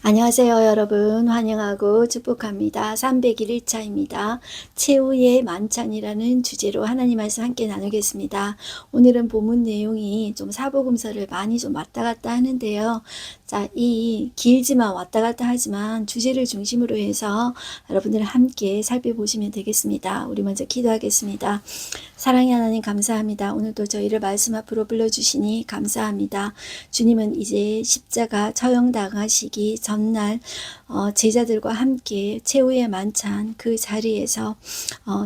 안녕하세요, 여러분. 환영하고 축복합니다. 300일 1차입니다. 최후의 만찬이라는 주제로 하나님 말씀 함께 나누겠습니다. 오늘은 본문 내용이 좀 사복음서를 많이 좀 왔다 갔다 하는데요. 자, 이 길지만 왔다 갔다 하지만 주제를 중심으로 해서 여러분들 함께 살펴보시면 되겠습니다. 우리 먼저 기도하겠습니다. 사랑의 하나님 감사합니다. 오늘도 저희를 말씀 앞으로 불러주시니 감사합니다. 주님은 이제 십자가 처형당하시기 전날 제자들과 함께 최후의 만찬 그 자리에서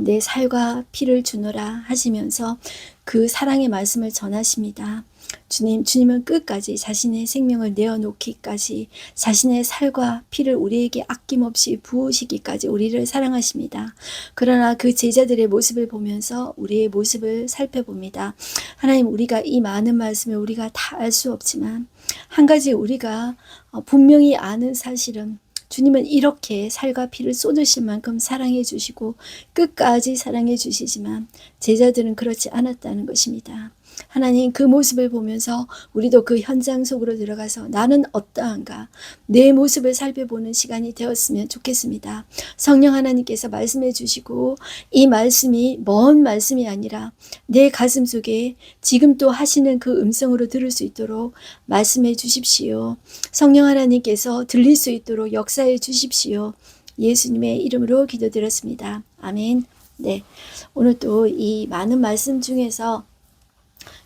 내 살과 피를 주노라 하시면서 그 사랑의 말씀을 전하십니다. 주님은 끝까지 자신의 생명을 내어놓기까지 자신의 살과 피를 우리에게 아낌없이 부으시기까지 우리를 사랑하십니다. 그러나 그 제자들의 모습을 보면서 우리의 모습을 살펴봅니다. 하나님, 우리가 이 많은 말씀을 우리가 다 알 수 없지만 한 가지 우리가 분명히 아는 사실은 주님은 이렇게 살과 피를 쏟으실 만큼 사랑해 주시고 끝까지 사랑해 주시지만 제자들은 그렇지 않았다는 것입니다. 하나님, 그 모습을 보면서 우리도 그 현장 속으로 들어가서 나는 어떠한가 내 모습을 살펴보는 시간이 되었으면 좋겠습니다. 성령 하나님께서 말씀해 주시고 이 말씀이 먼 말씀이 아니라 내 가슴 속에 지금 또 하시는 그 음성으로 들을 수 있도록 말씀해 주십시오. 성령 하나님께서 들릴 수 있도록 역사해 주십시오. 예수님의 이름으로 기도드렸습니다. 아멘. 네, 오늘 또 이 많은 말씀 중에서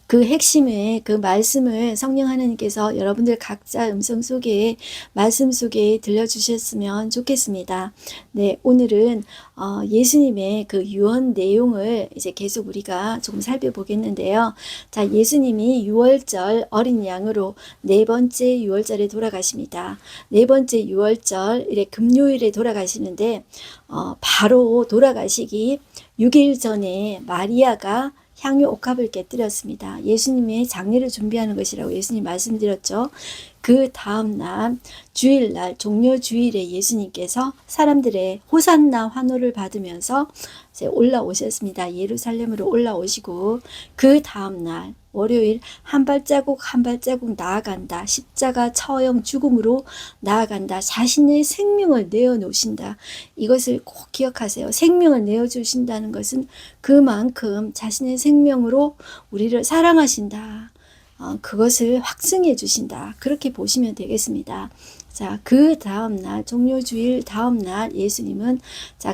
그 핵심의 그 말씀을 성령 하나님께서 여러분들 각자 음성 속에 말씀 속에 들려주셨으면 좋겠습니다. 네, 오늘은 예수님의 그 유언 내용을 이제 계속 우리가 조금 살펴보겠는데요. 자, 예수님이 유월절 어린 양으로 네 번째 유월절에 돌아가십니다. 네 번째 유월절 이래 금요일에 돌아가시는데 바로 돌아가시기 6일 전에 마리아가 향유 옥합을 깨뜨렸습니다. 예수님의 장례를 준비하는 것이라고 예수님 말씀드렸죠. 그 다음날 주일날 종려 주일에 예수님께서 사람들의 호산나 환호를 받으면서 이제 올라오셨습니다. 예루살렘으로 올라오시고 그 다음날 월요일 한 발자국 한 발자국 나아간다. 십자가 처형 죽음으로 나아간다. 자신의 생명을 내어놓으신다. 이것을 꼭 기억하세요. 생명을 내어주신다는 것은 그만큼 자신의 생명으로 우리를 사랑하신다. 그것을 확증해 주신다. 그렇게 보시면 되겠습니다. 자, 그 다음날 종료주일 다음날 예수님은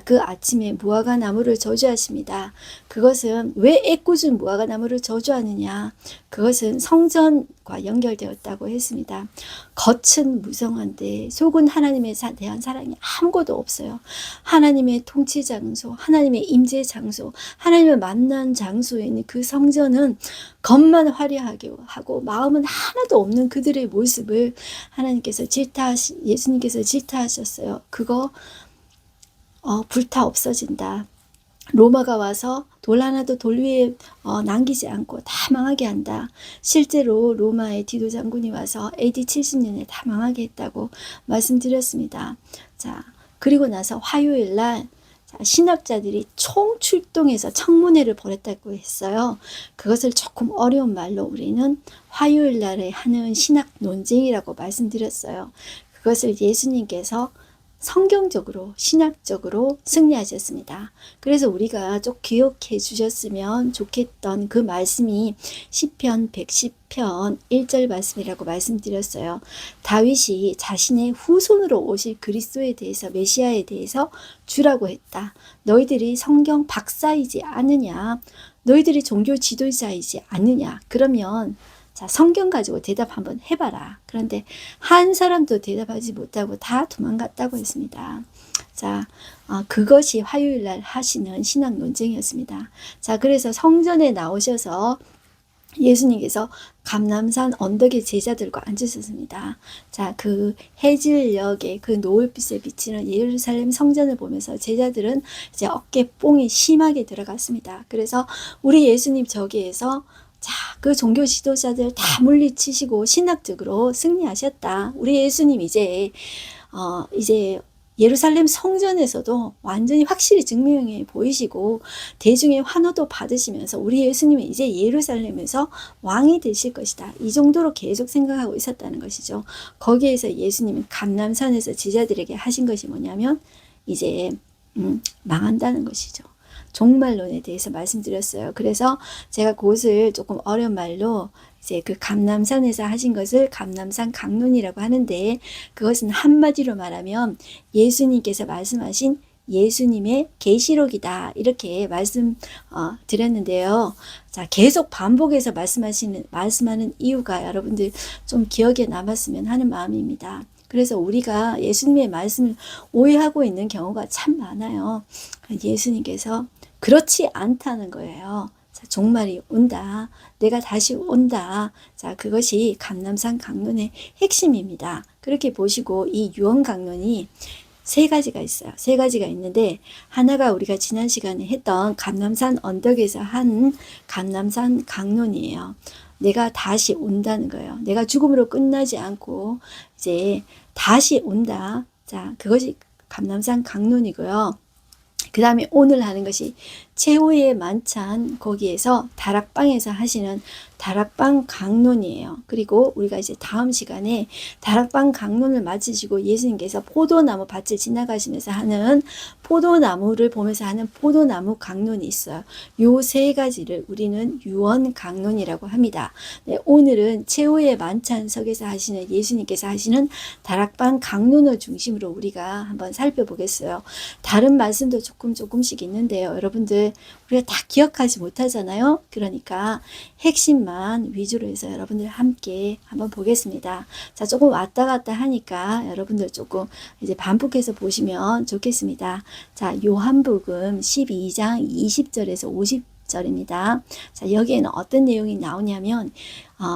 그 아침에 무화과 나무를 저주하십니다. 그것은 왜 애꿎은 무화과 나무를 저주하느냐? 그것은 성전과 연결되었다고 했습니다. 겉은 무성한데 속은 하나님에 대한 사랑이 아무것도 없어요. 하나님의 통치 장소, 하나님의 임재 장소, 하나님을 만난 장소에 있는 그 성전은 겉만 화려하게 하고 마음은 하나도 없는 그들의 모습을 하나님께서 예수님께서 질타하셨어요. 그거 불타 없어진다. 로마가 와서 돌 하나도 돌 위에 남기지 않고 다 망하게 한다. 실제로 로마의 디도 장군이 와서 AD 70년에 다 망하게 했다고 말씀드렸습니다. 자, 그리고 나서 화요일 날 신학자들이 총출동해서 청문회를 벌였다고 했어요. 그것을 조금 어려운 말로 우리는 화요일 날에 하는 신학 논쟁이라고 말씀드렸어요. 그것을 예수님께서 성경적으로 신학적으로 승리하셨습니다. 그래서 우리가 좀 기억해 주셨으면 좋겠던 그 말씀이 시편 110편 1절 말씀이라고 말씀드렸어요. 다윗이 자신의 후손으로 오실 그리스도에 대해서 메시아에 대해서 주라고 했다. 너희들이 성경 박사이지 않느냐? 너희들이 종교 지도자이지 않느냐? 그러면 자, 성경 가지고 대답 한번 해봐라. 그런데 한 사람도 대답하지 못하고 다 도망갔다고 했습니다. 자, 그것이 화요일 날 하시는 신학 논쟁이었습니다. 자, 그래서 성전에 나오셔서 예수님께서 감람산 언덕에 제자들과 앉으셨습니다. 자, 그 해질녘에 그 노을빛에 비치는 예루살렘 성전을 보면서 제자들은 이제 어깨 뽕이 심하게 들어갔습니다. 그래서 우리 예수님 저기에서 자, 그 종교 지도자들 다 물리치시고 신학적으로 승리하셨다. 우리 예수님 이제 예루살렘 성전에서도 완전히 확실히 증명해 보이시고 대중의 환호도 받으시면서 우리 예수님은 이제 예루살렘에서 왕이 되실 것이다. 이 정도로 계속 생각하고 있었다는 것이죠. 거기에서 예수님은 감람산에서 제자들에게 하신 것이 뭐냐면 이제 망한다는 것이죠. 종말론에 대해서 말씀드렸어요. 그래서 제가 그것을 조금 어려운 말로 이제 그 감람산에서 하신 것을 감람산 강론이라고 하는데, 그것은 한마디로 말하면 예수님께서 말씀하신 예수님의 계시록이다, 이렇게 말씀 드렸는데요. 자, 계속 반복해서 말씀하는 이유가 여러분들 좀 기억에 남았으면 하는 마음입니다. 그래서 우리가 예수님의 말씀을 오해하고 있는 경우가 참 많아요. 예수님께서 그렇지 않다는 거예요. 자, 종말이 온다. 내가 다시 온다. 자, 그것이 감람산 강론의 핵심입니다. 그렇게 보시고 이 유언 강론이 세 가지가 있어요. 세 가지가 있는데, 하나가 우리가 지난 시간에 했던 감람산 언덕에서 한 감람산 강론이에요. 내가 다시 온다는 거예요. 내가 죽음으로 끝나지 않고 이제 다시 온다. 자, 그것이 감람산 강론이고요. 그 다음에 오늘 하는 것이 최후의 만찬, 거기에서 다락방에서 하시는 다락방 강론이에요. 그리고 우리가 이제 다음 시간에 다락방 강론을 마치시고 예수님께서 포도나무 밭을 지나가시면서 하는 포도나무를 보면서 하는 포도나무 강론이 있어요. 요 세 가지를 우리는 유언 강론이라고 합니다. 네, 오늘은 최후의 만찬석에서 하시는 예수님께서 하시는 다락방 강론을 중심으로 우리가 한번 살펴보겠어요. 다른 말씀도 조금씩 있는데요. 여러분들 우리가 다 기억하지 못하잖아요. 그러니까 핵심만 위주로 해서 여러분들 함께 한번 보겠습니다. 자, 조금 왔다 갔다 하니까 여러분들 조금 이제 반복해서 보시면 좋겠습니다. 자, 요한복음 12장 20절에서 50절입니다. 자, 여기에는 어떤 내용이 나오냐면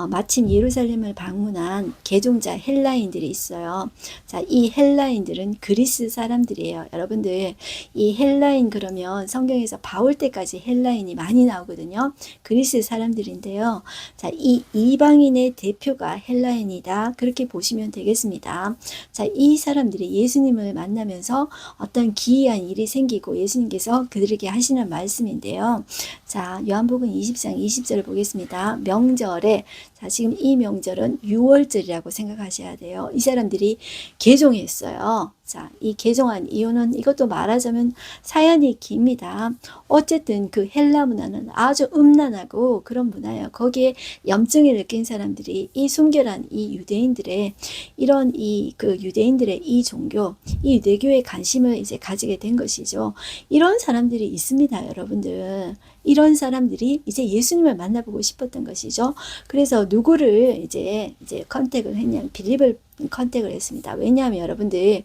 마침 예루살렘을 방문한 개종자 헬라인들이 있어요. 자, 이 헬라인들은 그리스 사람들이에요. 여러분들, 이 헬라인 그러면 성경에서 바울 때까지 헬라인이 많이 나오거든요. 그리스 사람들인데요. 자, 이 이방인의 대표가 헬라인이다. 그렇게 보시면 되겠습니다. 자, 이 사람들이 예수님을 만나면서 어떤 기이한 일이 생기고 예수님께서 그들에게 하시는 말씀인데요. 자, 요한복음 20장 20절을 보겠습니다. 명절에, 자, 지금 이 명절은 6월절이라고 생각하셔야 돼요. 이 사람들이 개종했어요. 자, 이 개종한 이유는 이것도 말하자면 사연이 깁니다. 어쨌든 그 헬라 문화는 아주 음란하고 그런 문화예요. 거기에 염증을 느낀 사람들이 이 순결한 이 유대인들의 이런 그 유대인들의 이 종교, 이 유대교에 관심을 이제 가지게 된 것이죠. 이런 사람들이 있습니다, 여러분들. 이런 사람들이 이제 예수님을 만나보고 싶었던 것이죠. 그래서 누구를 이제 컨택을 했냐면 빌립을 컨택을 했습니다. 왜냐하면 여러분들,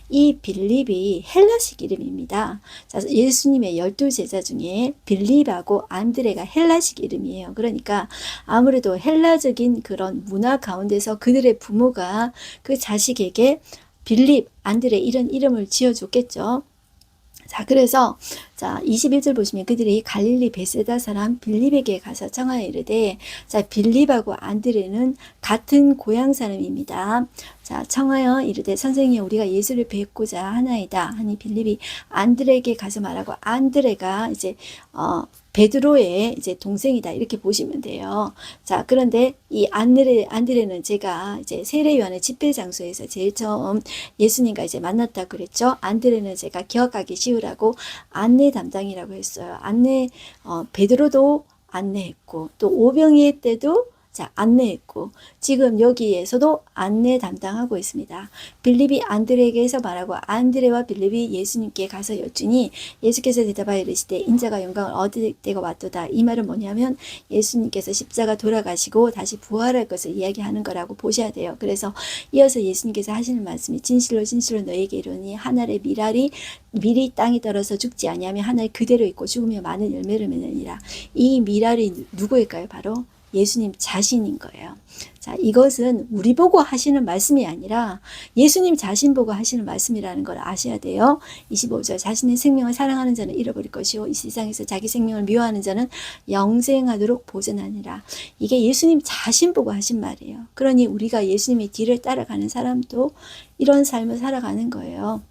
이 빌립이 헬라식 이름입니다. 자, 예수님의 12제자 중에 빌립하고 안드레가 헬라식 이름이에요. 그러니까 아무래도 헬라적인 그런 문화 가운데서 그들의 부모가 그 자식에게 빌립, 안드레 이런 이름을 지어줬겠죠. 자, 그래서 자, 21절 보시면 그들이 갈릴리 베세다 사람 빌립에게 가서 청하여 이르되, 자, 빌립하고 안드레는 같은 고향 사람입니다. 자, 청하여 이르되 선생님, 우리가 예수를 뵙고자 하나이다 하니 빌립이 안드레에게 가서 말하고, 안드레가 이제 베드로의 이제 동생이다, 이렇게 보시면 돼요. 자, 그런데 이 안드레는 제가 이제 세례 요한의 집회 장소에서 제일 처음 예수님과 이제 만났다 그랬죠. 안드레는 제가 기억하기 쉬우라고 안내 담당이라고 했어요. 베드로도 안내했고, 또 오병이의 때도 자, 안내했고, 지금 여기에서도 안내 담당하고 있습니다. 빌립이 안드레에게서 말하고, 안드레와 빌립이 예수님께 가서 여쭈니 예수께서 대답하여 이르시되 인자가 영광을 얻을 때가 왔도다. 이 말은 뭐냐면 예수님께서 십자가 돌아가시고 다시 부활할 것을 이야기하는 거라고 보셔야 돼요. 그래서 이어서 예수님께서 하시는 말씀이 진실로 진실로 너에게 이르니 한 알의 밀이 땅에 떨어져 죽지 아니하면 한 알 그대로 있고 죽으며 많은 열매를 맺느니라. 이 밀알이 누구일까요? 바로 예수님 자신인 거예요. 자, 이것은 우리 보고 하시는 말씀이 아니라 예수님 자신 보고 하시는 말씀이라는 걸 아셔야 돼요. 25절, 자신의 생명을 사랑하는 자는 잃어버릴 것이요 이 세상에서 자기 생명을 미워하는 자는 영생하도록 보존하니라. 이게 예수님 자신 보고 하신 말이에요. 그러니 우리가 예수님의 뒤를 따라가는 사람도 이런 삶을 살아가는 거예요.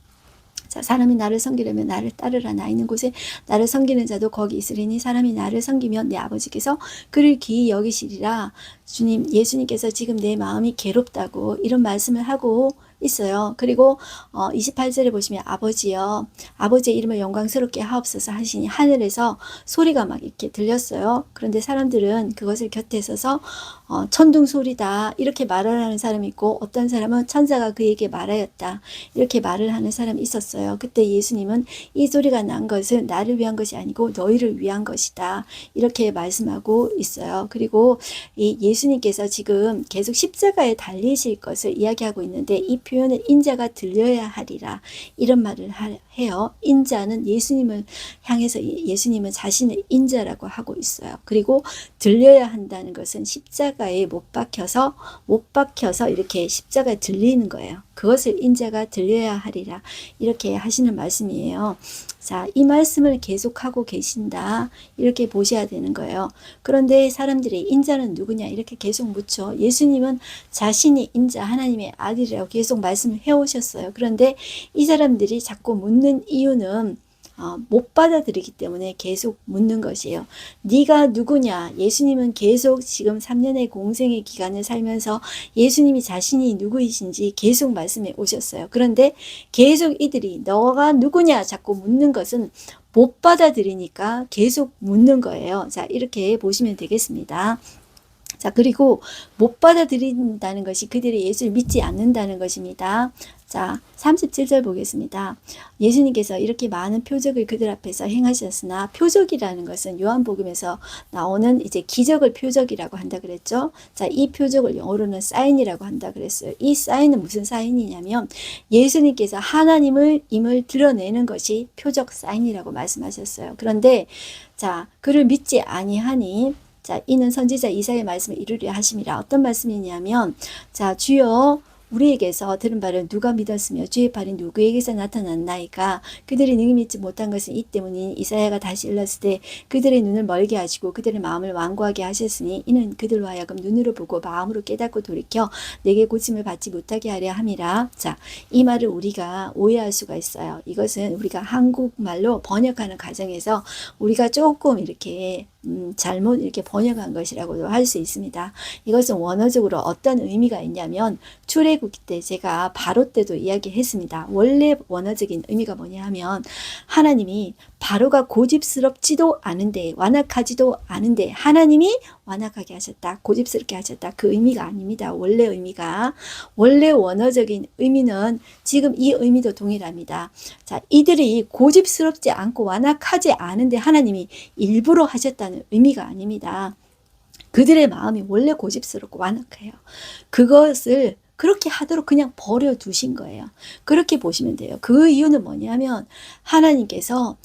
자, 사람이 나를 섬기려면 나를 따르라. 나 있는 곳에 나를 섬기는 자도 거기 있으리니 사람이 나를 섬기면 내 아버지께서 그를 기히 여기시리라. 예수님께서 지금 내 마음이 괴롭다고 이런 말씀을 하고 있어요. 그리고 28절에 보시면 아버지여 아버지의 이름을 영광스럽게 하옵소서 하시니 하늘에서 소리가 막 이렇게 들렸어요. 그런데 사람들은 그것을 곁에 서서 천둥 소리다 이렇게 말을 하는 사람이 있고 어떤 사람은 천사가 그에게 말하였다 이렇게 말을 하는 사람이 있었어요. 그때 예수님은 이 소리가 난 것은 나를 위한 것이 아니고 너희를 위한 것이다 이렇게 말씀하고 있어요. 그리고 이 예수님께서 지금 계속 십자가에 달리실 것을 이야기하고 있는데 이 표현은 인자가 들려야 하리라 이런 말을 해요. 인자는 예수님을 향해서 예수님은 자신의 인자라고 하고 있어요. 그리고 들려야 한다는 것은 십자가에 못 박혀서 이렇게 십자가에 들리는 거예요. 그것을 인자가 들려야 하리라 이렇게 하시는 말씀이에요. 자, 이 말씀을 계속하고 계신다 이렇게 보셔야 되는 거예요. 그런데 사람들이 인자는 누구냐 이렇게 계속 묻죠. 예수님은 자신이 인자 하나님의 아들이라고 계속 말씀을 해오셨어요. 그런데 이 사람들이 자꾸 묻는 이유는 못 받아들이기 때문에 계속 묻는 것이에요. 네가 누구냐? 예수님은 계속 지금 3년의 공생의 기간을 살면서 예수님이 자신이 누구이신지 계속 말씀해 오셨어요. 그런데 계속 이들이 너가 누구냐? 자꾸 묻는 것은 못 받아들이니까 계속 묻는 거예요. 자, 이렇게 보시면 되겠습니다. 자, 그리고 못 받아들인다는 것이 그들이 예수를 믿지 않는다는 것입니다. 자, 37절 보겠습니다. 예수님께서 이렇게 많은 표적을 그들 앞에서 행하셨으나 표적이라는 것은 요한복음에서 나오는 이제 기적을 표적이라고 한다 그랬죠. 자, 이 표적을 영어로는 사인이라고 한다 그랬어요. 이 사인은 무슨 사인이냐면 예수님께서 하나님을 임을 드러내는 것이 표적 사인이라고 말씀하셨어요. 그런데 자, 그를 믿지 아니하니 자, 이는 선지자 이사야의 말씀을 이루려 하심이라. 어떤 말씀이냐면 자, 주여 우리에게서 들은 바를 누가 믿었으며 주의 발이 누구에게서 나타났나이까 그들이 능히 믿지 못한 것은 이 때문이니 이사야가 다시 일렀을 때 그들의 눈을 멀게 하시고 그들의 마음을 완고하게 하셨으니 이는 그들로 하여금 눈으로 보고 마음으로 깨닫고 돌이켜 내게 고침을 받지 못하게 하려 함이라. 자, 이 말을 우리가 오해할 수가 있어요. 이것은 우리가 한국말로 번역하는 과정에서 우리가 조금 이렇게 잘못 이렇게 번역한 것이라고도 할 수 있습니다. 이것은 원어적으로 어떤 의미가 있냐면 출애굽기 때 제가 바로 때도 이야기했습니다. 원래 원어적인 의미가 뭐냐 하면 하나님이 바로가 고집스럽지도 않은데 완악하지도 않은데 하나님이 완악하게 하셨다. 고집스럽게 하셨다. 그 의미가 아닙니다. 원래 의미가. 원래 원어적인 의미는 지금 이 의미도 동일합니다. 자, 이들이 고집스럽지 않고 완악하지 않은데 하나님이 일부러 하셨다는 의미가 아닙니다. 그들의 마음이 원래 고집스럽고 완악해요. 그것을 그렇게 하도록 그냥 버려두신 거예요. 그렇게 보시면 돼요. 그 이유는 뭐냐면 하나님께서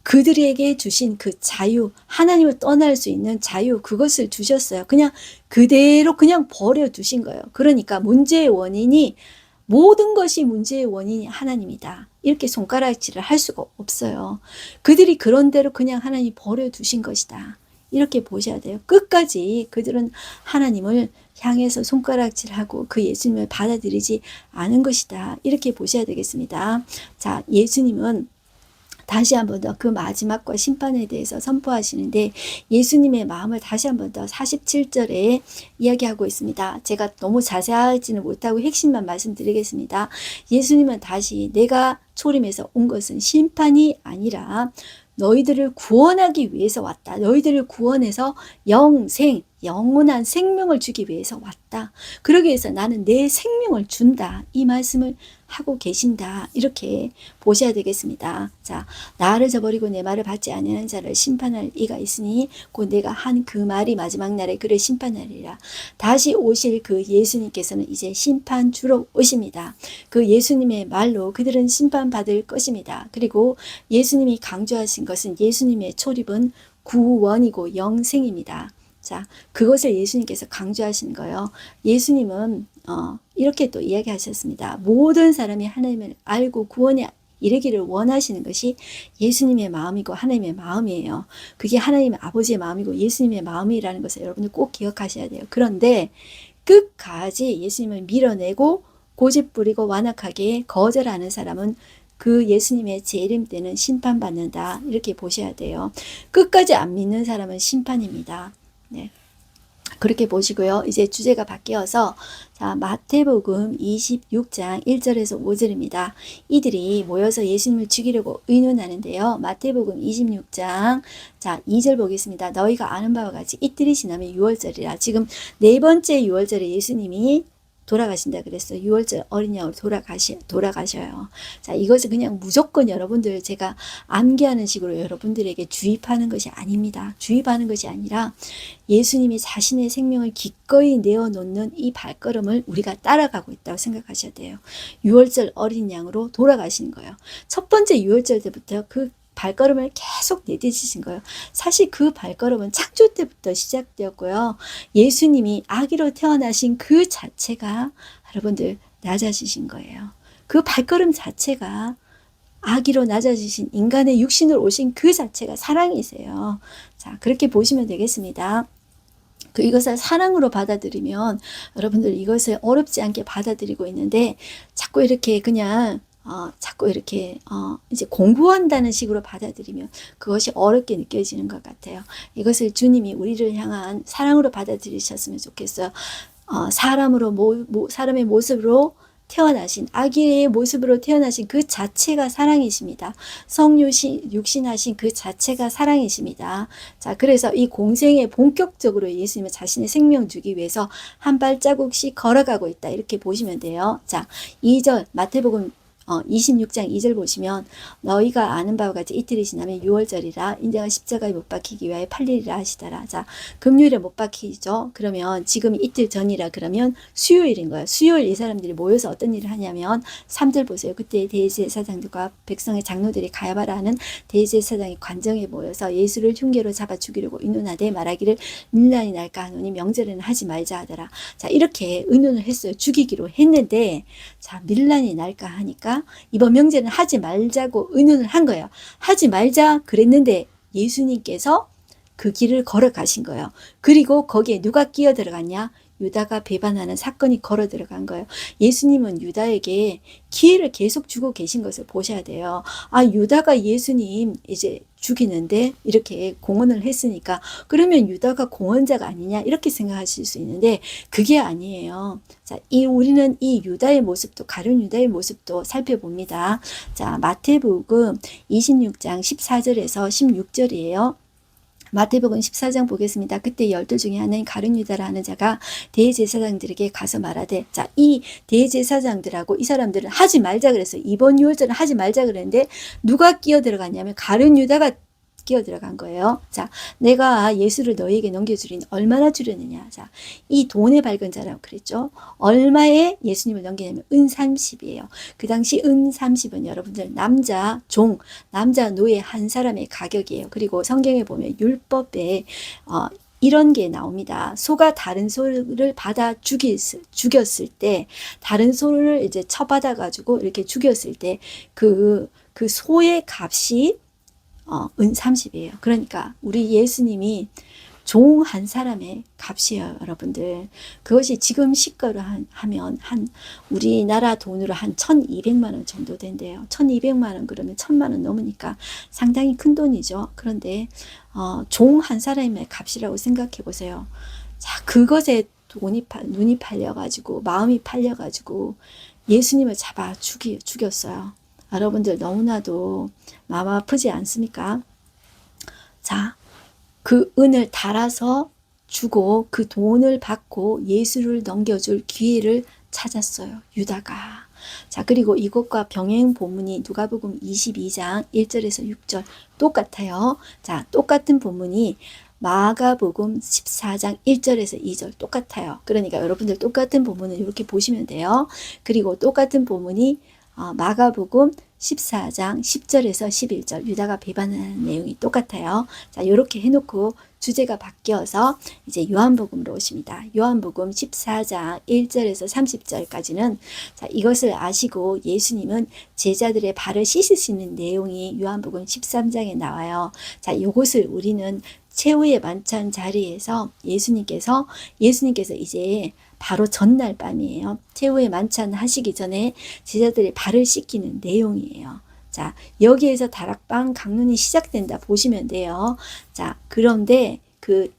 그들에게 주신 그 자유, 하나님을 떠날 수 있는 자유, 그것을 주셨어요. 그냥 그대로 그냥 버려두신 거예요. 그러니까 문제의 원인이 모든 것이 문제의 원인이 하나님이다. 이렇게 손가락질을 할 수가 없어요. 그들이 그런 대로 그냥 하나님이 버려두신 것이다. 이렇게 보셔야 돼요. 끝까지 그들은 하나님을 향해서 손가락질하고 그 예수님을 받아들이지 않은 것이다. 이렇게 보셔야 되겠습니다. 자, 예수님은 다시 한 번 더 그 마지막과 심판에 대해서 선포하시는데 예수님의 마음을 다시 한 번 더 47절에 이야기하고 있습니다. 제가 너무 자세하지는 못하고 핵심만 말씀드리겠습니다. 예수님은 다시 내가 초림에서 온 것은 심판이 아니라 너희들을 구원하기 위해서 왔다. 너희들을 구원해서 영원한 생명을 주기 위해서 왔다. 그러기 위해서 나는 내 생명을 준다. 이 말씀을 하고 계신다. 이렇게 보셔야 되겠습니다. 자, 나를 저버리고 내 말을 받지 아니하는 자를 심판할 이가 있으니 곧 내가 한 그 말이 마지막 날에 그를 심판하리라. 다시 오실 그 예수님께서는 이제 심판 주러 오십니다. 그 예수님의 말로 그들은 심판받을 것입니다. 그리고 예수님이 강조하신 것은 예수님의 초립은 구원이고 영생입니다. 자, 그것을 예수님께서 강조하신 거예요. 예수님은 이렇게 또 이야기하셨습니다. 모든 사람이 하나님을 알고 구원에 이르기를 원하시는 것이 예수님의 마음이고 하나님의 마음이에요. 그게 하나님의 아버지의 마음이고 예수님의 마음이라는 것을 여러분들 꼭 기억하셔야 돼요. 그런데 끝까지 예수님을 밀어내고 고집 부리고 완악하게 거절하는 사람은 그 예수님의 재림 때는 심판받는다. 이렇게 보셔야 돼요. 끝까지 안 믿는 사람은 심판입니다. 네. 그렇게 보시고요. 이제 주제가 바뀌어서 자, 마태복음 26장 1절에서 5절입니다. 이들이 모여서 예수님을 죽이려고 의논하는데요. 마태복음 26장 자, 2절 보겠습니다. 너희가 아는 바와 같이 이틀이 지나면 유월절이라. 지금 네 번째 유월절에 예수님이 돌아가신다 그랬어요. 6월절 어린 양으로 돌아가셔요. 자, 이것을 그냥 무조건 여러분들 제가 암기하는 식으로 여러분들에게 주입하는 것이 아닙니다. 주입하는 것이 아니라 예수님이 자신의 생명을 기꺼이 내어놓는 이 발걸음을 우리가 따라가고 있다고 생각하셔야 돼요. 6월절 어린 양으로 돌아가신 거예요. 첫 번째 6월절 때부터 그 발걸음을 계속 내딛으신 거예요. 사실 그 발걸음은 창조 때부터 시작되었고요. 예수님이 아기로 태어나신 그 자체가 여러분들 낮아지신 거예요. 그 발걸음 자체가 아기로 낮아지신 인간의 육신으로 오신 그 자체가 사랑이세요. 자, 그렇게 보시면 되겠습니다. 이것을 사랑으로 받아들이면 여러분들 이것을 어렵지 않게 받아들이고 있는데 자꾸 이렇게 그냥 자꾸 이렇게 이제 공부한다는 식으로 받아들이면 그것이 어렵게 느껴지는 것 같아요. 이것을 주님이 우리를 향한 사랑으로 받아들이셨으면 좋겠어요. 사람의 모습으로 태어나신 아기의 모습으로 태어나신 그 자체가 사랑이십니다. 육신하신 그 자체가 사랑이십니다. 자, 그래서 이 공생에 본격적으로 예수님은 자신의 생명 주기 위해서 한 발자국씩 걸어가고 있다. 이렇게 보시면 돼요. 자, 2절 마태복음 26장 2절 보시면 너희가 아는 바와 같이 이틀이 지나면 유월절이라 인자가 십자가에 못 박히기 위하여 팔리리라 하시더라. 자, 금요일에 못 박히죠. 그러면 지금 이틀 전이라 그러면 수요일인 거예요. 수요일 이 사람들이 모여서 어떤 일을 하냐면 3절 보세요. 그때 대제사장들과 백성의 장로들이 가야바라는 대제사장이 관정에 모여서 예수를 흉계로 잡아 죽이려고 의논하되 말하기를 밀란이 날까 하노니 명절에는 하지 말자 하더라. 자, 이렇게 의논을 했어요. 죽이기로 했는데 자, 밀란이 날까 하니까 이번 명제는 하지 말자고 의논을 한 거예요. 하지 말자 그랬는데 예수님께서 그 길을 걸어가신 거예요. 그리고 거기에 누가 끼어 들어갔냐? 유다가 배반하는 사건이 걸어 들어간 거예요. 예수님은 유다에게 기회를 계속 주고 계신 것을 보셔야 돼요. 유다가 예수님 이제 죽이는데 이렇게 공언을 했으니까 그러면 유다가 공언자가 아니냐 이렇게 생각하실 수 있는데 그게 아니에요. 자, 우리는 이 유다의 모습도 가룟 유다의 모습도 살펴봅니다. 자, 마태복음 26장 14절에서 16절이에요. 마태복음 14장 보겠습니다. 그때 12 중에 하나인 가룟 유다라 하는 자가 대제사장들에게 가서 말하되 자, 이 대제사장들하고 이 사람들은 하지 말자 그랬어요. 이번 유월절은 하지 말자 그랬는데 누가 끼어 들어갔냐면 가룟 유다가 끼어 들어간 거예요. 자, 내가 예수를 너희에게 넘겨주리니 얼마나 주려느냐. 자, 이 돈의 밝은 자라고 그랬죠. 얼마에 예수님을 넘기냐면 은 30이에요. 그 당시 은 30은 여러분들 남자 노예 한 사람의 가격이에요. 그리고 성경에 보면 율법에 이런 게 나옵니다. 소가 다른 소를 받아 죽였을 때, 다른 소를 이제 쳐받아 가지고 이렇게 죽였을 때, 그 소의 값이 은 30이에요. 그러니까 우리 예수님이 종 한 사람의 값이에요, 여러분들. 그것이 지금 시가로 하면 우리나라 돈으로 한 1,200만 원 정도 된대요. 1,200만 원 그러면 1,000만 원 넘으니까 상당히 큰 돈이죠. 그런데 종 한 사람의 값이라고 생각해 보세요. 자, 그것에 눈이 팔려가지고 마음이 팔려가지고 예수님을 잡아 죽였어요. 여러분들 너무나도 마음 아프지 않습니까? 자, 그 은을 달아서 주고 그 돈을 받고 예수를 넘겨줄 기회를 찾았어요. 유다가. 자, 그리고 이것과 병행 본문이 누가복음 22장 1절에서 6절 똑같아요. 자, 똑같은 본문이 마가복음 14장 1절에서 2절 똑같아요. 그러니까 여러분들 똑같은 본문을 이렇게 보시면 돼요. 그리고 똑같은 본문이 마가복음 14장 10절에서 11절 유다가 배반하는 내용이 똑같아요. 자, 이렇게 해놓고 주제가 바뀌어서 이제 요한복음으로 오십니다. 요한복음 14장 1절에서 30절까지는 자, 이것을 아시고 예수님은 제자들의 발을 씻으시는 내용이 요한복음 13장에 나와요. 자, 이것을 우리는 최후의 만찬 자리에서 예수님께서 이제 바로 전날 밤이에요. 최후의 만찬 하시기 전에 제자들이 발을 씻기는 내용이에요. 자, 여기에서 다락방 강론이 시작된다 보시면 돼요. 자, 그런데 그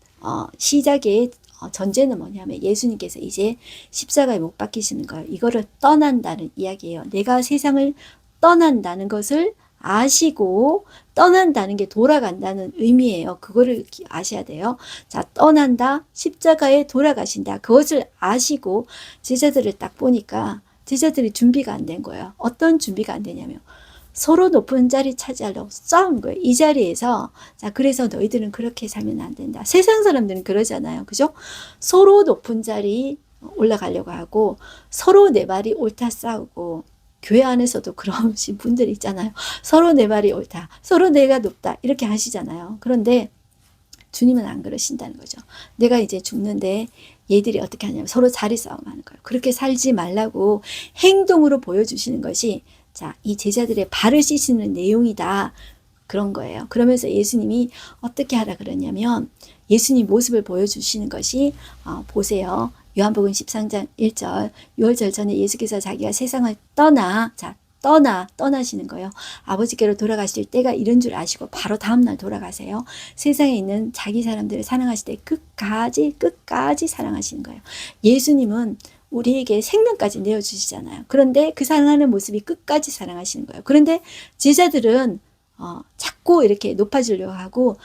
시작의 전제는 뭐냐면 예수님께서 이제 십자가에 못 박히시는 거예요. 이거를 떠난다는 이야기예요. 내가 세상을 떠난다는 것을 아시고 떠난다는 게 돌아간다는 의미예요. 그거를 아셔야 돼요. 자, 떠난다, 십자가에 돌아가신다. 그것을 아시고 제자들을 딱 보니까 제자들이 준비가 안 된 거예요. 어떤 준비가 안 되냐면 서로 높은 자리 차지하려고 싸운 거예요. 이 자리에서. 자, 그래서 너희들은 그렇게 살면 안 된다. 세상 사람들은 그러잖아요. 그죠? 서로 높은 자리 올라가려고 하고 서로 내 말이 옳다 싸우고 교회 안에서도 그러신 분들이 있잖아요. 서로 내 말이 옳다. 서로 내가 높다. 이렇게 하시잖아요. 그런데 주님은 안 그러신다는 거죠. 내가 이제 죽는데 얘들이 어떻게 하냐면 서로 자리 싸움하는 거예요. 그렇게 살지 말라고 행동으로 보여주시는 것이 자, 이 제자들의 발을 씻는 내용이다. 그런 거예요. 그러면서 예수님이 어떻게 하라 그러냐면 예수님 모습을 보여주시는 것이 보세요. 요한복음 13장 1절 유월절 전에 예수께서 자기가 세상을 떠나시는 거예요. 아버지께로 돌아가실 때가 이른 줄 아시고 바로 다음날 돌아가세요. 세상에 있는 자기 사람들을 사랑하실 때 끝까지 사랑하시는 거예요. 예수님은 우리에게 생명까지 내어주시잖아요. 그런데 그 사랑하는 모습이 끝까지 사랑하시는 거예요. 그런데 제자들은 자꾸 이렇게 높아지려고 하고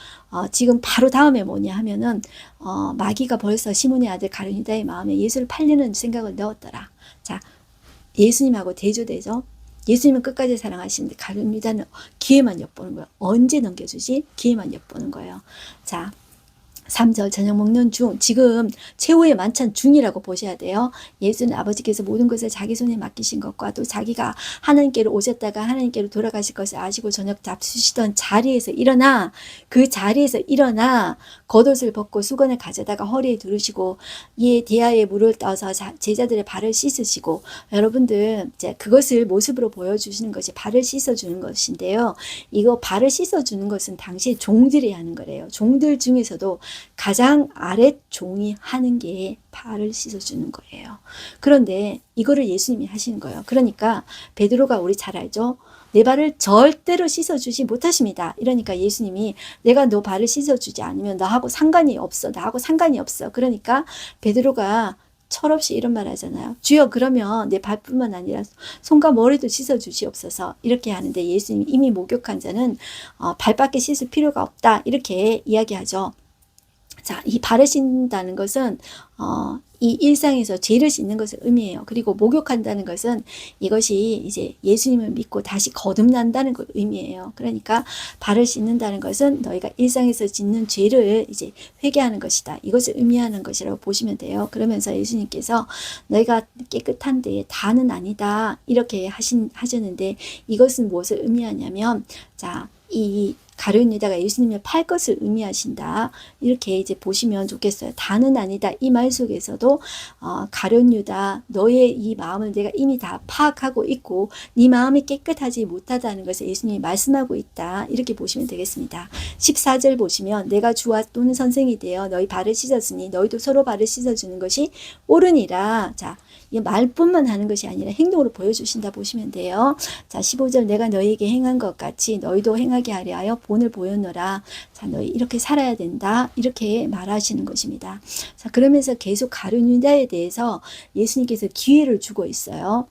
지금 바로 다음에 뭐냐 하면은 마귀가 벌써 시몬의 아들 가룟 유다의 마음에 예수를 팔리는 생각을 넣었더라. 자, 예수님하고 대조되죠. 예수님은 끝까지 사랑하시는데 가룟 유다는 기회만 엿보는 거예요. 언제 넘겨주지? 기회만 엿보는 거예요. 자, 3절 저녁 먹는 중, 지금 최후의 만찬 중이라고 보셔야 돼요. 예수는 아버지께서 모든 것을 자기 손에 맡기신 것과 또 자기가 하나님께로 오셨다가 하나님께로 돌아가실 것을 아시고 저녁 잡수시던 자리에서 일어나 그 자리에서 일어나 겉옷을 벗고 수건을 가져다가 허리에 두르시고 이에 대야에 물을 떠서 제자들의 발을 씻으시고 여러분들 이제 그것을 모습으로 보여주시는 것이 발을 씻어주는 것인데요. 이거 발을 씻어주는 것은 당시 종들이 하는 거래요. 종들 중에서도 가장 아랫 종이 하는 게 발을 씻어주는 거예요. 그런데 이거를 예수님이 하시는 거예요. 그러니까 베드로가 우리 잘 알죠? 내 발을 절대로 씻어주지 못하십니다. 이러니까 예수님이 내가 너 발을 씻어주지 않으면 나하고 상관이 없어. 그러니까 베드로가 철없이 이런 말 하잖아요. 주여 그러면 내 발뿐만 아니라 손과 머리도 씻어주시옵소서. 이렇게 하는데 예수님이 이미 목욕한 자는 발밖에 씻을 필요가 없다. 이렇게 이야기하죠. 자, 이 발을 씻는다는 것은 이 일상에서 죄를 씻는 것을 의미해요. 그리고 목욕한다는 것은 이것이 이제 예수님을 믿고 다시 거듭난다는 걸 의미해요. 그러니까 발을 씻는다는 것은 너희가 일상에서 짓는 죄를 이제 회개하는 것이다. 이것을 의미하는 것이라고 보시면 돼요. 그러면서 예수님께서 너희가 깨끗한데 다는 아니다. 이렇게 하셨는데 이것은 무엇을 의미하냐면 자, 이 가룟 유다가 예수님을 팔 것을 의미하신다. 이렇게 이제 보시면 좋겠어요. 다는 아니다. 이 말 속에서도 가룟 유다 너의 이 마음을 내가 이미 다 파악하고 있고 네 마음이 깨끗하지 못하다는 것을 예수님이 말씀하고 있다. 이렇게 보시면 되겠습니다. 14절 보시면 내가 주와 또는 선생이 되어 너희 발을 씻었으니 너희도 서로 발을 씻어주는 것이 옳으니라. 자, 이 말뿐만 하는 것이 아니라 행동으로 보여주신다 보시면 돼요. 자, 15절 내가 너희에게 행한 것 같이 너희도 행하게 하려 하여 본을 보였노라. 자, 너희 이렇게 살아야 된다. 이렇게 말하시는 것입니다. 자, 그러면서 계속 가룟 유다에 대해서 예수님께서 기회를 주고 있어요.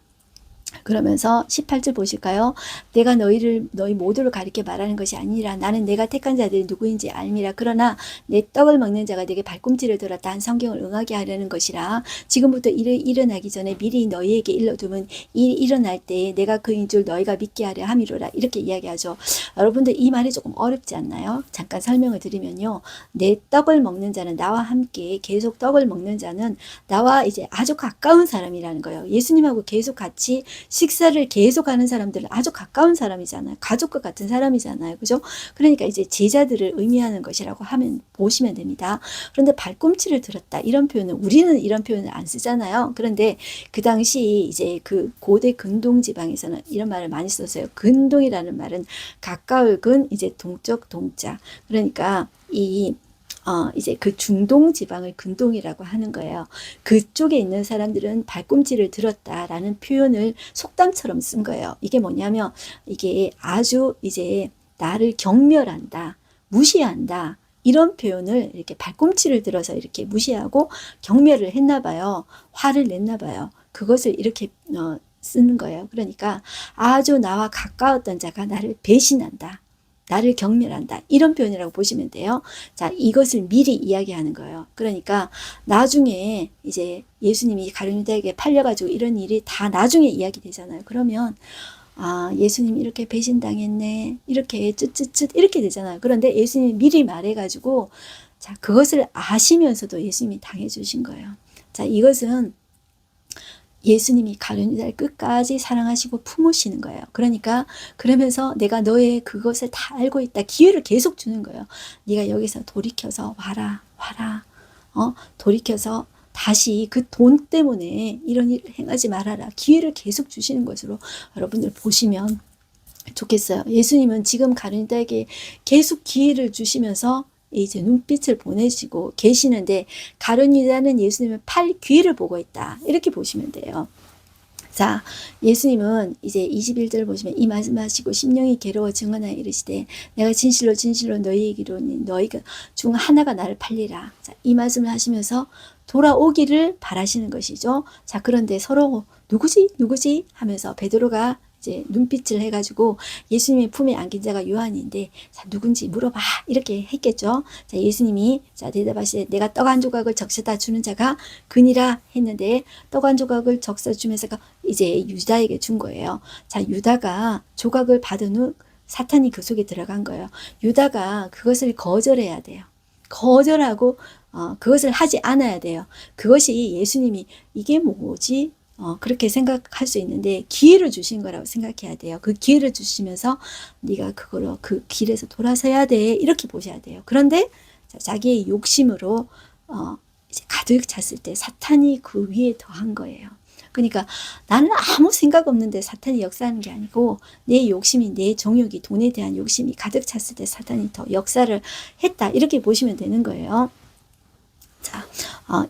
그러면서 18절 보실까요? 내가 너희 모두를 가리켜 말하는 것이 아니라 나는 내가 택한 자들이 누구인지 알미라. 그러나 내 떡을 먹는 자가 내게 발꿈치를 들었다 한 성경을 응하게 하려는 것이라. 지금부터 일이 일어나기 전에 미리 너희에게 일러두면 일이 일어날 때에 내가 그인 줄 너희가 믿게 하려 함이로라. 이렇게 이야기하죠. 여러분들 이 말이 조금 어렵지 않나요? 잠깐 설명을 드리면요. 내 떡을 먹는 자는 나와 함께 계속 떡을 먹는 자는 나와 이제 아주 가까운 사람이라는 거예요. 예수님하고 계속 같이 식사를 계속하는 사람들은 아주 가까운 사람이잖아요. 가족과 같은 사람이잖아요. 그죠? 그러니까 이제 제자들을 의미하는 것이라고 보시면 됩니다. 그런데 발꿈치를 들었다. 이런 표현은 우리는 이런 표현을 안 쓰잖아요. 그런데 그 당시 이제 그 고대 근동 지방에서는 이런 말을 많이 썼어요. 근동이라는 말은 가까울 근 이제 동쪽 동자. 그러니까 이 이제 그 중동 지방을 근동이라고 하는 거예요. 그쪽에 있는 사람들은 발꿈치를 들었다라는 표현을 속담처럼 쓴 거예요. 이게 뭐냐면 이게 아주 이제 나를 경멸한다, 무시한다. 이런 표현을 이렇게 발꿈치를 들어서 이렇게 무시하고 경멸을 했나 봐요. 화를 냈나 봐요. 그것을 이렇게 쓰는 거예요. 그러니까 아주 나와 가까웠던 자가 나를 배신한다. 나를 경멸한다. 이런 표현이라고 보시면 돼요. 자, 이것을 미리 이야기하는 거예요. 그러니까 나중에 이제 예수님이 가룟 유다에게 팔려가지고 이런 일이 다 나중에 이야기 되잖아요. 그러면 예수님 이렇게 배신당했네. 이렇게 쯧쯧쯧 이렇게 되잖아요. 그런데 예수님이 미리 말해가지고 자, 그것을 아시면서도 예수님이 당해주신 거예요. 자, 이것은 예수님이 가룟 유다를 끝까지 사랑하시고 품으시는 거예요. 그러니까 그러면서 내가 너의 그것을 다 알고 있다. 기회를 계속 주는 거예요. 네가 여기서 돌이켜서 와라. 돌이켜서 다시 그 돈 때문에 이런 일을 행하지 말아라. 기회를 계속 주시는 것으로 여러분들 보시면 좋겠어요. 예수님은 지금 가룟 유다에게 계속 기회를 주시면서 이제 눈빛을 보내시고 계시는데 가룟 유다는 예수님을 팔 기회를 보고 있다. 이렇게 보시면 돼요. 자, 예수님은 이제 21절 보시면 이 말씀하시고 심령이 괴로워 증언하여 이르시되 내가 진실로 진실로 너희에게 이르노니 너희가 중 하나가 나를 팔리라. 자, 이 말씀을 하시면서 돌아오기를 바라시는 것이죠. 자, 그런데 서로 누구지 하면서 베드로가 이제 눈빛을 해가지고 예수님의 품에 안긴 자가 요한인데 자, 누군지 물어봐 이렇게 했겠죠. 자, 예수님이 자 대답하시되 내가 떡 한 조각을 적셔다 주는 자가 그니라 했는데 떡 한 조각을 적셔 주면서 이제 유다에게 준 거예요. 자, 유다가 조각을 받은 후 사탄이 그 속에 들어간 거예요. 유다가 그것을 거절해야 돼요. 거절하고 그것을 하지 않아야 돼요. 그것이 예수님이 이게 뭐지? 그렇게 생각할 수 있는데 기회를 주신 거라고 생각해야 돼요. 그 기회를 주시면서 네가 그거로 그 길에서 돌아서야 돼. 이렇게 보셔야 돼요. 그런데 자기의 욕심으로 이제 가득 찼을 때 사탄이 그 위에 더한 거예요. 그러니까 나는 아무 생각 없는데 사탄이 역사하는 게 아니고 내 욕심이 내 정욕이 돈에 대한 욕심이 가득 찼을 때 사탄이 더 역사를 했다. 이렇게 보시면 되는 거예요. 자,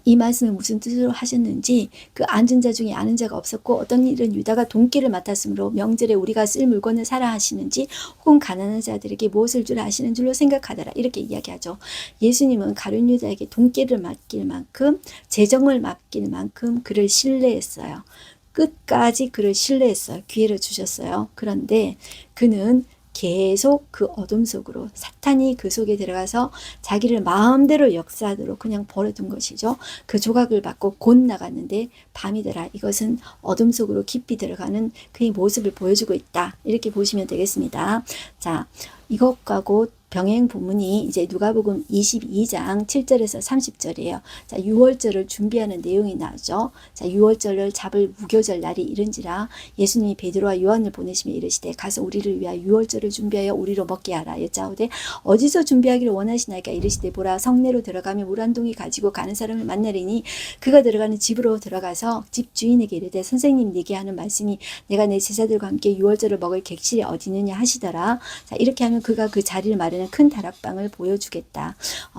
이 말씀을 무슨 뜻으로 하셨는지 그 앉은 자 중에 아는 자가 없었고 어떤 일은 유다가 돈기를 맡았으므로 명절에 우리가 쓸 물건을 사라 하시는지 혹은 가난한 자들에게 무엇을 주라 하시는 줄로 생각하더라. 이렇게 이야기하죠. 예수님은 가룟 유다에게 돈기를 맡길 만큼 재정을 맡길 만큼 그를 신뢰했어요. 끝까지 그를 신뢰했어요. 기회를 주셨어요. 그런데 그는 계속 그 어둠 속으로 사탄이 그 속에 들어가서 자기를 마음대로 역사하도록 그냥 버려둔 것이죠. 그 조각을 받고 곧 나갔는데 밤이 되라. 이것은 어둠 속으로 깊이 들어가는 그의 모습을 보여주고 있다. 이렇게 보시면 되겠습니다. 자, 이것과 곧 병행 본문이 이제 누가복음 22장 7절에서 30절이에요. 자, 유월절을 준비하는 내용이 나오죠. 자, 유월절을 잡을 무교절 날이 이른지라 예수님이 베드로와 요한을 보내시며 이르시되 가서 우리를 위하여 유월절을 준비하여 우리로 먹게 하라. 여짜오되 어디서 준비하기를 원하시나이까. 이르시되 보라 성내로 들어가며 물 한 동이 가지고 가는 사람을 만나리니 그가 들어가는 집으로 들어가서 집 주인에게 이르되 선생님 네게 하는 말씀이 내가 내 제자들과 함께 유월절을 먹을 객실이 어디 있느냐 하시더라. 자, 이렇게 하면 그가 그 자리를 마련해 큰 다락방을 보여주겠다.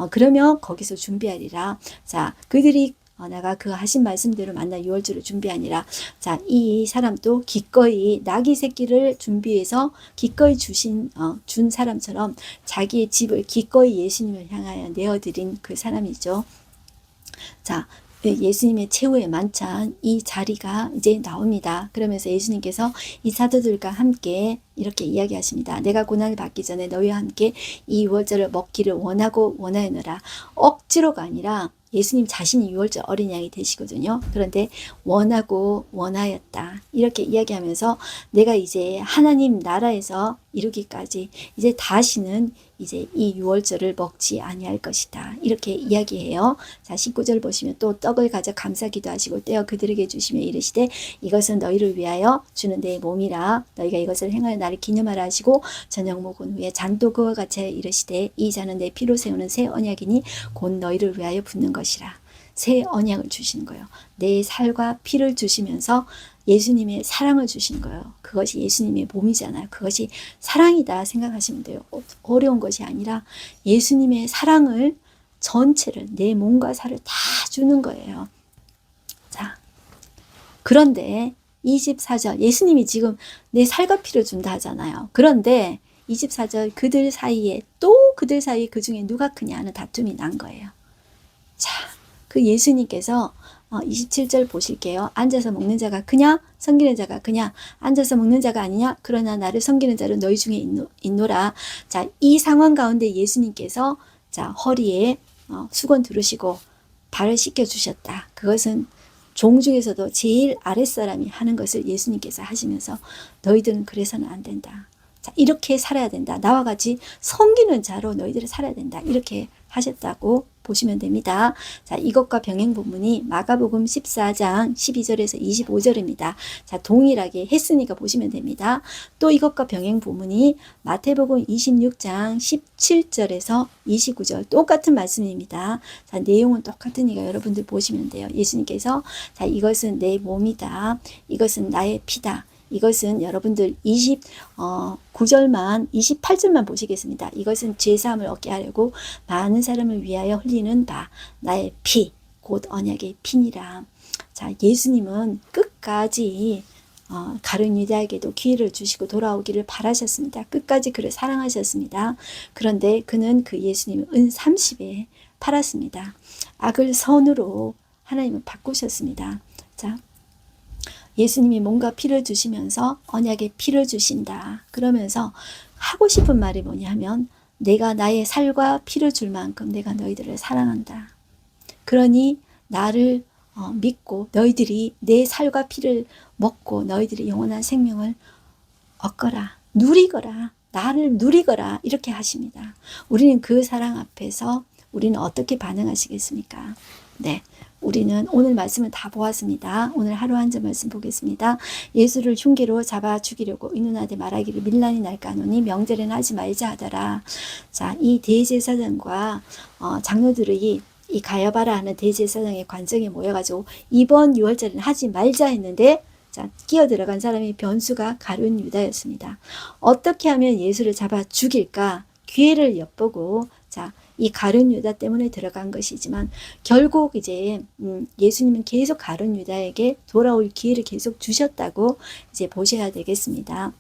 그러면 거기서 준비하리라. 자, 그들이 내가 그 하신 말씀대로 만나 유월절을 준비하니라. 자, 이 사람도 기꺼이 나귀 새끼를 준비해서 기꺼이 준 사람처럼 자기의 집을 기꺼이 예수님을 향하여 내어드린 그 사람이죠. 자, 예수님의 최후의 만찬 이 자리가 이제 나옵니다. 그러면서 예수님께서 이 사도들과 함께 이렇게 이야기하십니다. 내가 고난을 받기 전에 너희와 함께 이 유월절을 먹기를 원하고 원하였노라. 억지로가 아니라 예수님 자신이 유월절 어린 양이 되시거든요. 그런데 원하고 원하였다. 이렇게 이야기하면서 내가 이제 하나님 나라에서 이루기까지 이제 다시는 이제 이 유월절을 먹지 아니할 것이다. 이렇게 이야기해요. 자, 19절 보시면 또 떡을 가져 감사기도 하시고 떼어 그들에게 주시며 이르시되 이것은 너희를 위하여 주는 내 몸이라. 너희가 이것을 행하여 나를 기념하라 하시고 저녁 먹은 후에 잔도 그와 같이 이르시되 이 잔은 내 피로 세우는 새 언약이니 곧 너희를 위하여 붓는 것이라. 새 언약을 주시는 거예요. 내 살과 피를 주시면서 예수님의 사랑을 주시는 거예요. 그것이 예수님의 몸이잖아요. 그것이 사랑이다 생각하시면 돼요. 어려운 것이 아니라 예수님의 사랑을 전체를, 내 몸과 살을 다 주는 거예요. 자, 그런데 24절 예수님이 지금 내 살과 피를 준다 하잖아요. 그런데 24절 그들 사이에 또 그들 사이에 그 중에 누가 크냐 하는 다툼이 난 거예요. 자, 그 예수님께서 27절 보실게요. 앉아서 먹는 자가 크냐? 섬기는 자가 크냐? 앉아서 먹는 자가 아니냐? 그러나 나를 섬기는 자는 너희 중에 있노라. 자, 이 상황 가운데 예수님께서 자, 허리에 수건 두르시고 발을 씻겨 주셨다. 그것은 종 중에서도 제일 아랫사람이 하는 것을 예수님께서 하시면서 너희들은 그래서는 안 된다. 자, 이렇게 살아야 된다. 나와 같이 섬기는 자로 너희들은 살아야 된다. 이렇게 하셨다고 보시면 됩니다. 자, 이것과 병행 본문이 마가복음 14장 12절에서 25절입니다. 자, 동일하게 했으니까 보시면 됩니다. 또 이것과 병행 본문이 마태복음 26장 17절에서 29절 똑같은 말씀입니다. 자, 내용은 똑같으니까 여러분들 보시면 돼요. 예수님께서 자, 이것은 내 몸이다. 이것은 나의 피다. 이것은 여러분들 29절만 28절만 보시겠습니다. 이것은 죄사함을 얻게 하려고 많은 사람을 위하여 흘리는 바 나의 피 곧 언약의 피니라. 자, 예수님은 끝까지 가룟 유다에게도 기회를 주시고 돌아오기를 바라셨습니다. 끝까지 그를 사랑하셨습니다. 그런데 그는 그 예수님을 은 30에 팔았습니다. 악을 선으로 하나님은 바꾸셨습니다. 자, 예수님이 몸과 피를 주시면서 언약의 피를 주신다. 그러면서 하고 싶은 말이 뭐냐면 내가 나의 살과 피를 줄 만큼 내가 너희들을 사랑한다. 그러니 나를 믿고 너희들이 내 살과 피를 먹고 너희들이 영원한 생명을 얻거라. 누리거라. 나를 누리거라. 이렇게 하십니다. 우리는 그 사랑 앞에서 우리는 어떻게 반응하시겠습니까? 네. 우리는 오늘 말씀을 다 보았습니다. 오늘 하루 한 절 말씀 보겠습니다. 예수를 흉계로 잡아 죽이려고 의논하되 말하기를 밀란이 날까 하노니 명절에는 하지 말자 하더라. 자, 이 대제사장과 장로들이 이 가야바라 하는 대제사장의 관정에 모여가지고 이번 유월절에는 하지 말자 했는데 자, 끼어 들어간 사람이 변수가 가룟 유다였습니다. 어떻게 하면 예수를 잡아 죽일까? 기회를 엿보고 자, 이 가룟 유다 때문에 들어간 것이지만 결국 이제 예수님은 계속 가룟 유다에게 돌아올 기회를 계속 주셨다고 이제 보셔야 되겠습니다.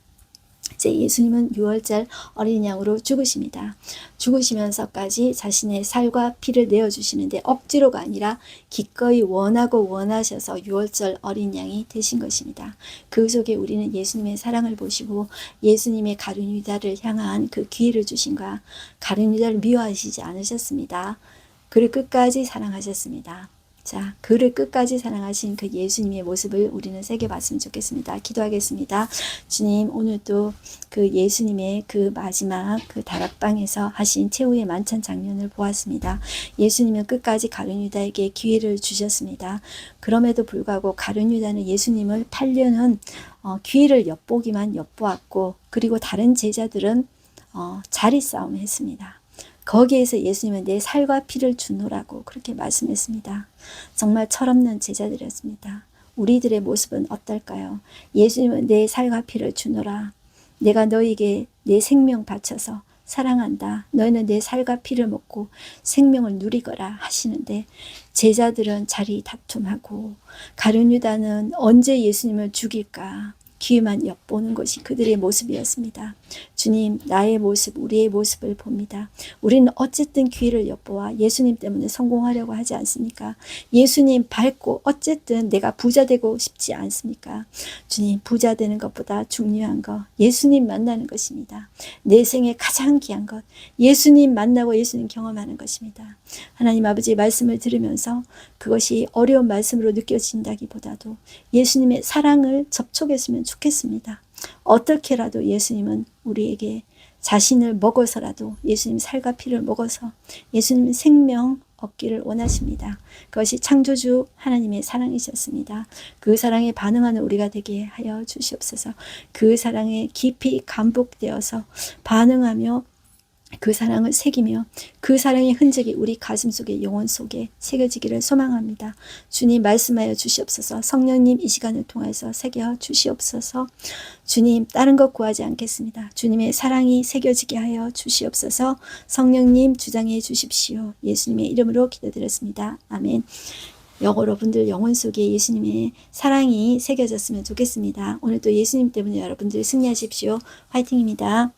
이제 예수님은 6월절 어린 양으로 죽으십니다. 죽으시면서까지 자신의 살과 피를 내어주시는데 억지로가 아니라 기꺼이 원하고 원하셔서 6월절 어린 양이 되신 것입니다. 그 속에 우리는 예수님의 사랑을 보시고 예수님의 가룟 유다를 향한 그 기회를 주신가 가룟 유다를 미워하시지 않으셨습니다. 그를 끝까지 사랑하셨습니다. 자, 그를 끝까지 사랑하신 그 예수님의 모습을 우리는 새겨봤으면 좋겠습니다. 기도하겠습니다. 주님, 오늘도 그 예수님의 그 마지막 그 다락방에서 하신 최후의 만찬 장면을 보았습니다. 예수님은 끝까지 가룟 유다에게 기회를 주셨습니다. 그럼에도 불구하고 가룟 유다는 예수님을 팔려는 기회를 엿보기만 엿보았고, 그리고 다른 제자들은 자리 싸움을 했습니다. 거기에서 예수님은 내 살과 피를 주노라고 그렇게 말씀했습니다. 정말 철없는 제자들이었습니다. 우리들의 모습은 어떨까요? 예수님은 내 살과 피를 주노라. 내가 너에게 내 생명 바쳐서 사랑한다. 너희는 내 살과 피를 먹고 생명을 누리거라 하시는데 제자들은 자리 다툼하고 가룟 유다는 언제 예수님을 죽일까? 기회만 엿보는 것이 그들의 모습이었습니다. 주님, 나의 모습, 우리의 모습을 봅니다. 우리는 어쨌든 기회를 엿보아 예수님 때문에 성공하려고 하지 않습니까? 예수님 밟고 어쨌든 내가 부자 되고 싶지 않습니까? 주님, 부자 되는 것보다 중요한 것, 예수님 만나는 것입니다. 내 생에 가장 귀한 것, 예수님 만나고 예수님 경험하는 것입니다. 하나님 아버지의 말씀을 들으면서 그것이 어려운 말씀으로 느껴진다기보다도 예수님의 사랑을 접촉했으면 좋겠습니다. 어떻게라도 예수님은 우리에게 자신을 먹어서라도 예수님 살과 피를 먹어서 예수님 생명 얻기를 원하십니다. 그것이 창조주 하나님의 사랑이셨습니다. 그 사랑에 반응하는 우리가 되게 하여 주시옵소서. 그 사랑에 깊이 감복되어서 반응하며 그 사랑을 새기며 그 사랑의 흔적이 우리 가슴 속에 영혼 속에 새겨지기를 소망합니다. 주님 말씀하여 주시옵소서. 성령님 이 시간을 통해서 새겨 주시옵소서. 주님 다른 것 구하지 않겠습니다. 주님의 사랑이 새겨지게 하여 주시옵소서. 성령님 주장해 주십시오. 예수님의 이름으로 기도드렸습니다. 아멘. 여러분들 영혼 속에 예수님의 사랑이 새겨졌으면 좋겠습니다. 오늘도 예수님 때문에 여러분들 승리하십시오. 화이팅입니다.